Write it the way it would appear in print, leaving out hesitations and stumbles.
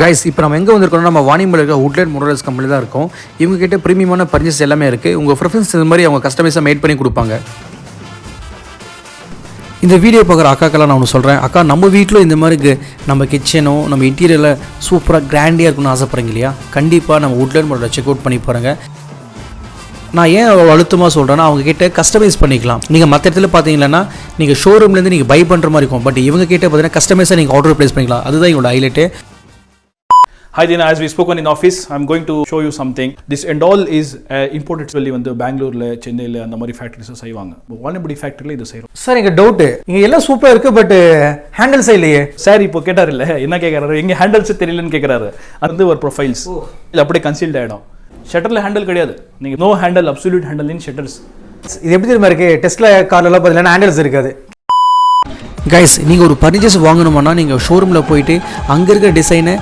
Guys இப்போ நம்ம எங்கே வந்திருக்கோம்னா நம்ம வாணியம்பாடியில் இருக்க woodlane modular கம்பெனி தான் இருக்கும். இவங்க கிட்ட ப்ரீமியமான பர்ச்சேஸ் எல்லாமே இருக்குது. உங்கள் ப்ரிஃபரன்ஸ் இந்த மாதிரி அவங்க கஸ்டமைஸாக மேட் பண்ணி கொடுப்பாங்க. இந்த வீடியோ பார்க்குற அக்காக்கெல்லாம் நான் ஒன்று சொல்கிறேன். அக்கா நம்ம வீட்டில் இந்த மாதிரி நம்ம கிச்சனோ நம்ம இன்டீரியரில் சூப்பராக கிராண்டியாக இருக்கணும்னு ஆசைப்பட்றீங்க இல்லையா? கண்டிப்பாக நம்ம woodlane modular செக் அவுட் பண்ணி பாருங்கள். நான் ஏன் அழுத்தமாக சொல்கிறேன்னா அவங்க கிட்ட கஸ்டமைஸ் பண்ணிக்கலாம். நீங்கள் மற்ற இடத்துல பார்த்தீங்கன்னா நீங்கள் ஷோரூம்லேருந்து நீங்கள் பை பண்ணுற மாதிரி இருக்கும். பட் இவங்க கிட்ட பார்த்தீங்கன்னா கஸ்டமைஸாக நீங்கள் ஆர்டர் ப்ளேஸ் பண்ணிக்கலாம். அதுதான் இவங்களோட highlight. Hi Dina, as we spoken in office, I'm going to show you something. This and all is imported வெளி வந்து பெங்களூர்ல சென்னையில் அந்த மாதிரி ஃபேக்ட்ரிஸும் செய்வாங்க. வாணியம்பாடி ஃபேக்ட்ரியில் இது செய்கிறோம். சார் எங்கள் டவுட்டு இங்கே எல்லாம் சூப்பராக இருக்குது, பட் ஹேண்டில்ஸே இல்லையே. சார் இப்போ கேட்டார் இல்லை என்ன கேட்குறாரு, எங்கே ஹேண்டில்ஸே தெரியலன்னு கேட்குறாரு. அது வந்து ஒரு ப்ரொஃபைல்ஸ் இல்லை அப்படியே கன்சீல்ட் ஆகிடும். ஷட்டரில் ஹேண்டில் கிடையாது. நீங்கள் no handle, absolute handle in shutters. இது எப்படி தெரியுமா இருக்குது? டெஸ்ட்ல கார்லெலாம் பார்த்தீங்கன்னா ஹேண்டில்ஸ் இருக்காது. கைஸ் நீங்கள் ஒரு பர்னிச்சர்ஸ் வாங்கணுமானா நீங்கள் ஷோரூமில் போயிட்டு அங்கே இருக்கிற டிசைனை